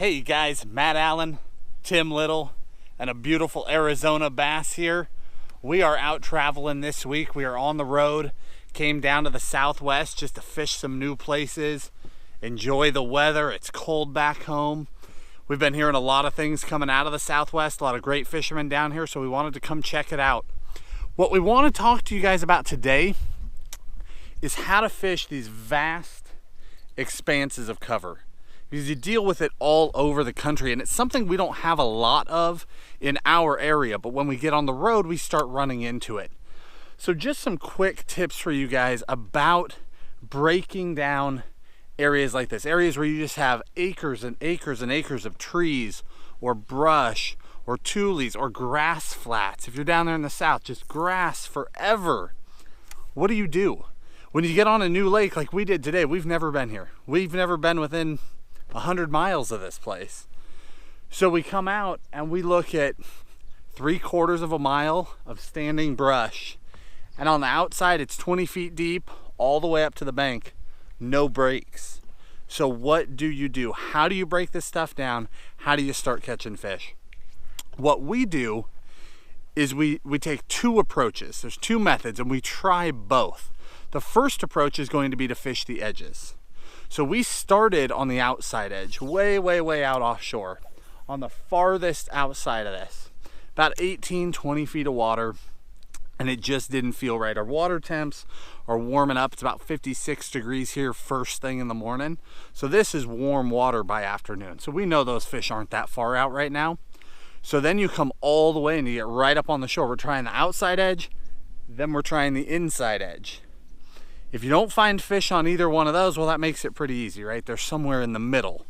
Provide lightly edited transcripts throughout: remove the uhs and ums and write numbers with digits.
Hey guys, Matt Allen, Tim Little, and a beautiful Arizona bass here. We are out traveling this week. We are on the road. Came down to the Southwest just to fish some new places, enjoy the weather. It's cold back home. We've been hearing a lot of things coming out of the Southwest, a lot of great fishermen down here, so we wanted to come check it out. What we want to talk to you guys about today is how to fish these vast expanses of cover, because you deal with it all over the country, and it's something we don't have a lot of in our area, but when we get on the road, we start running into it. So just some quick tips for you guys about breaking down areas like this, areas where you just have acres and acres and acres of trees or brush or tules or grass flats. If you're down there in the south, just grass forever. What do you do when you get on a new lake like we did today? We've never been here. We've never been within 100 miles of this place. So we come out and we look at 3/4 of a mile of standing brush, and on the outside it's 20 feet deep all the way up to the bank, no breaks. So what do you do? How do you break this stuff down? How do you start catching fish? What we do is we take two approaches. There's two methods and we try both. The first approach is going to be to fish the edges. So we started on the outside edge, way out offshore, on the farthest outside of this, about 18-20 feet of water, and it just didn't feel right. Our water temps are warming up. It's about 56 degrees here first thing in the morning. So this is warm water by afternoon. So we know those fish aren't that far out right now. So then you come all the way and you get right up on the shore. We're trying the outside edge, then we're trying the inside edge. If you don't find fish on either one of those, well, that makes it pretty easy, right? They're somewhere in the middle.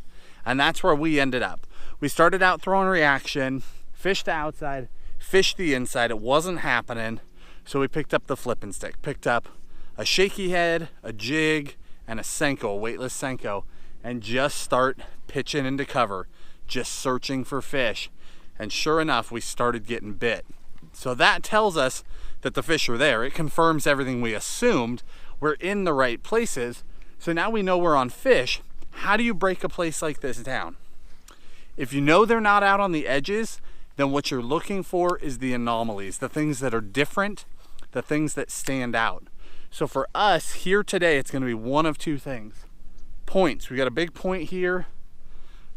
And that's where we ended up. We started out throwing reaction, fished the outside, fished the inside. It wasn't happening. So we picked up the flipping stick, picked up a shaky head, a jig, and a Senko, a weightless Senko, and just start pitching into cover, just searching for fish. And sure enough, we started getting bit. So that tells us that the fish are there. It confirms everything we assumed. We're in the right places. So now we know we're on fish. How do you break a place like this down? If you know they're not out on the edges, then what you're looking for is the anomalies, the things that are different, the things that stand out. So for us here today, it's gonna be one of two things. Points. We got a big point here,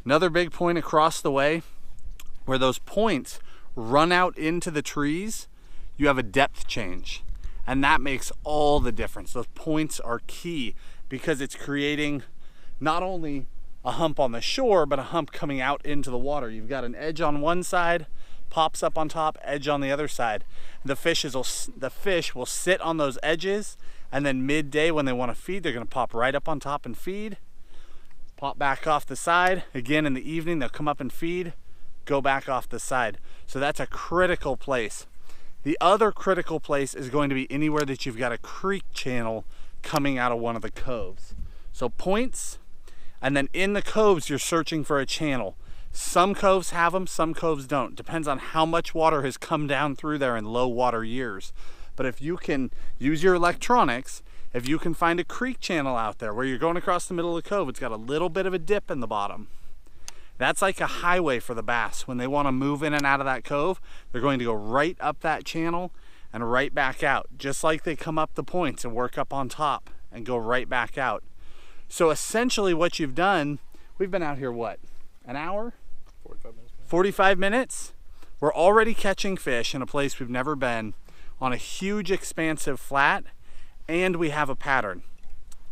another big point across the way. Where those points run out into the trees, you have a depth change. And that makes all the difference. Those points are key because it's creating not only a hump on the shore, but a hump coming out into the water. You've got an edge on one side, pops up on top, edge on the other side. The fish will sit on those edges, and then midday when they want to feed, they're gonna pop right up on top and feed, pop back off the side. Again, in the evening, they'll come up and feed, go back off the side. So that's a critical place. The other critical place is going to be anywhere that you've got a creek channel coming out of one of the coves. So points, and then in the coves, you're searching for a channel. Some coves have them, some coves don't. Depends on how much water has come down through there in low water years. But if you can use your electronics, if you can find a creek channel out there where you're going across the middle of the cove, it's got a little bit of a dip in the bottom. That's like a highway for the bass. When they want to move in and out of that cove, they're going to go right up that channel and right back out, just like they come up the points and work up on top and go right back out. So essentially what you've done, we've been out here, what, an hour? 45 minutes. 45 minutes? We're already catching fish in a place we've never been on a huge expansive flat, and we have a pattern.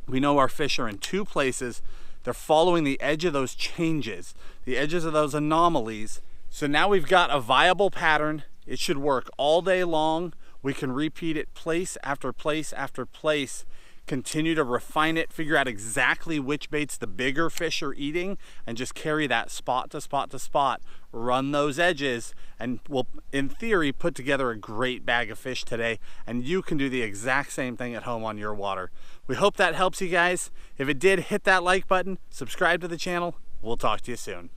We know our fish are in two places. They're following the edge of those changes, the edges of those anomalies. So now we've got a viable pattern. It should work all day long. We can repeat it place after place after place, continue to refine it, figure out exactly which baits the bigger fish are eating, and just carry that spot to spot to spot, run those edges, and we'll, in theory, put together a great bag of fish today, and you can do the exact same thing at home on your water. We hope that helps you guys. If it did, hit that like button, subscribe to the channel. We'll talk to you soon.